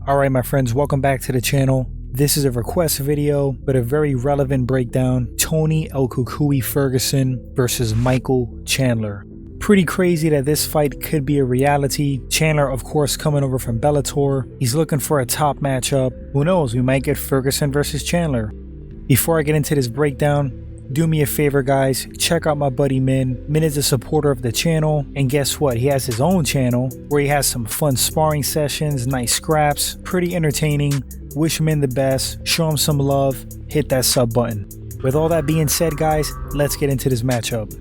Alright my friends, welcome back to the channel. This is a request video, but a very relevant breakdown. Tony El Cucuy Ferguson versus Michael Chandler. Pretty crazy that this fight could be a reality. Chandler, of course, coming over from Bellator. He's looking for a top matchup. Who knows, we might get Ferguson versus Chandler. Before I get into this breakdown, do me a favor guys, check out my buddy Min. Min is a supporter of the channel, and guess what, he has his own channel where he has some fun sparring sessions, nice scraps, pretty entertaining. Wish Min the best, show him some love, hit that sub button. With all that being said guys, let's get into this matchup.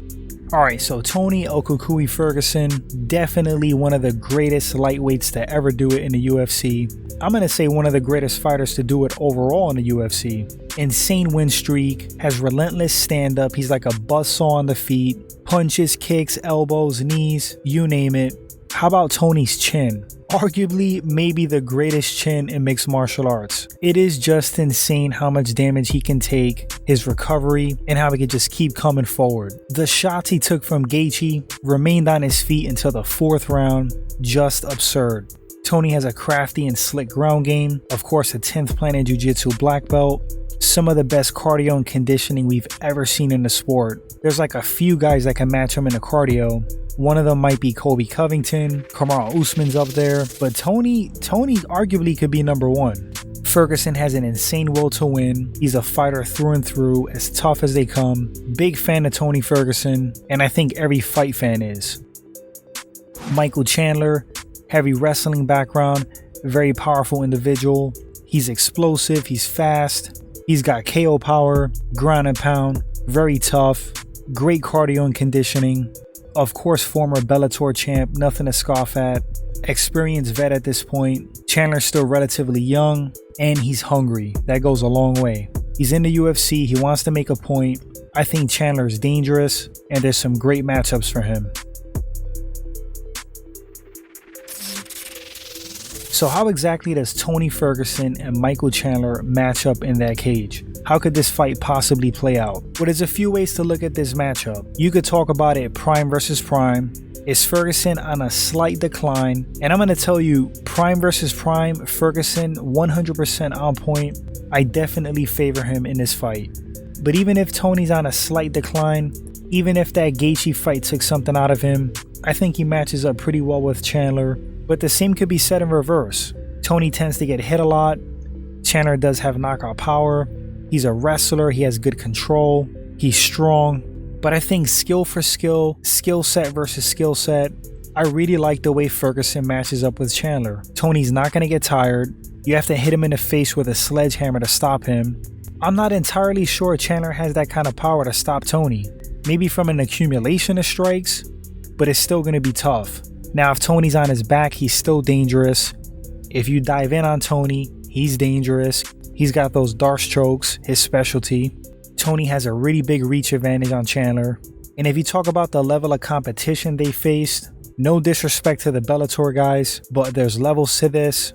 Alright, so Tony El Cucuy Ferguson, definitely one of the greatest lightweights to ever do it in the UFC. I'm going to say one of the greatest fighters to do it overall in the UFC. Insane win streak, has relentless stand up, he's like a buzzsaw on the feet, punches, kicks, elbows, knees, you name it. How about Tony's chin? Arguably maybe the greatest chin in mixed martial arts. It is just insane how much damage he can take, his recovery, and how he can just keep coming forward. The shots he took from Gaethje remained on his feet until the 4th round, just absurd. Tony has a crafty and slick ground game, of course a 10th planet jiu-jitsu black belt, some of the best cardio and conditioning we've ever seen in the sport. There's like a few guys that can match him in the cardio. One of them might be Colby Covington, Kamaru Usman's up there, but Tony arguably could be number one. Ferguson has an insane will to win. He's a fighter through and through, as tough as they come. Big fan of Tony Ferguson, and I think every fight fan is. Michael Chandler, heavy wrestling background, very powerful individual. He's explosive, he's fast, he's got KO power, ground and pound, very tough, great cardio and conditioning. Of course, former Bellator champ, nothing to scoff at. Experienced vet at this point. Chandler's still relatively young, and he's hungry. That goes a long way. He's in the UFC, he wants to make a point. I think Chandler is dangerous, and there's some great matchups for him. So how exactly does Tony Ferguson and Michael Chandler match up in that cage? How could this fight possibly play out? Well, there's a few ways to look at this matchup. You could talk about it prime versus prime. Is Ferguson on a slight decline? And I'm going to tell you, prime versus prime, Ferguson 100% on point. I definitely favor him in this fight. But even if Tony's on a slight decline, even if that Gaethje fight took something out of him, I think he matches up pretty well with Chandler. But the same could be said in reverse. Tony tends to get hit a lot. Chandler does have knockout power. He's a wrestler, he has good control, he's strong. But I think skill for skill, skill set versus skill set, I really like the way Ferguson matches up with Chandler. Tony's not going to get tired. You have to hit him in the face with a sledgehammer to stop him. I'm not entirely sure Chandler has that kind of power to stop Tony. Maybe from an accumulation of strikes, but it's still going to be tough. Now if Tony's on his back, he's still dangerous. If you dive in on Tony, he's dangerous. He's got those Darce chokes, his specialty. Tony has a really big reach advantage on Chandler. And if you talk about the level of competition they faced, no disrespect to the Bellator guys, but there's levels to this.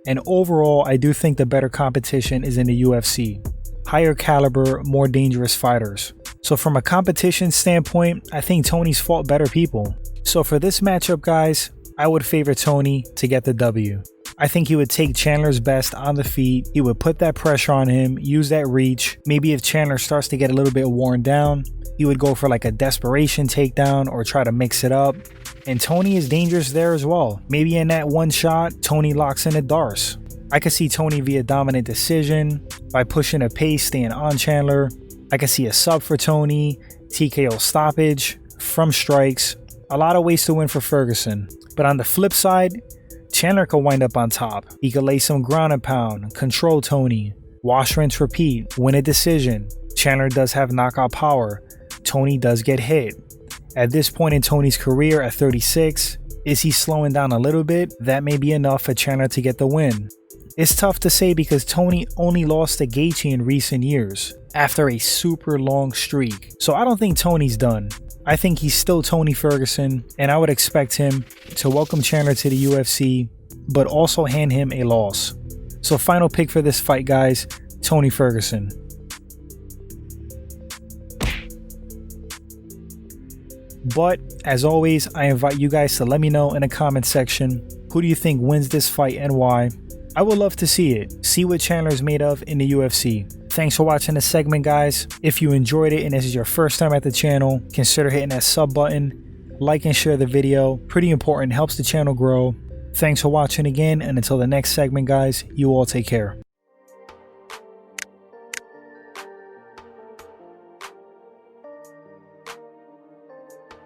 And overall, I do think the better competition is in the UFC. Higher caliber, more dangerous fighters. So from a competition standpoint, I think Tony's fought better people. So for this matchup guys, I would favor Tony to get the W. I think he would take Chandler's best on the feet. He would put that pressure on him, use that reach. Maybe if Chandler starts to get a little bit worn down, he would go for like a desperation takedown or try to mix it up. And Tony is dangerous there as well. Maybe in that one shot, Tony locks in a Darce. I could see Tony via dominant decision, by pushing a pace, staying on Chandler. I could see a sub for Tony, TKO stoppage, from strikes. A lot of ways to win for Ferguson. But on the flip side, Chandler could wind up on top. He could lay some ground and pound, control Tony, wash, rinse, repeat, win a decision. Chandler does have knockout power. Tony does get hit. At this point in Tony's career at 36, is he slowing down a little bit? That may be enough for Chandler to get the win. It's tough to say because Tony only lost to Gaethje in recent years, after a super long streak. So I don't think Tony's done. I think he's still Tony Ferguson, and I would expect him to welcome Chandler to the UFC, but also hand him a loss. So final pick for this fight guys, Tony Ferguson. But as always, I invite you guys to let me know in the comment section, who do you think wins this fight and why? I would love to see it. See what Chandler's made of in the UFC. Thanks for watching this segment, guys. If you enjoyed it and this is your first time at the channel, consider hitting that sub button. Like and share the video. Pretty important, helps the channel grow. Thanks for watching again, and until the next segment, guys, you all take care.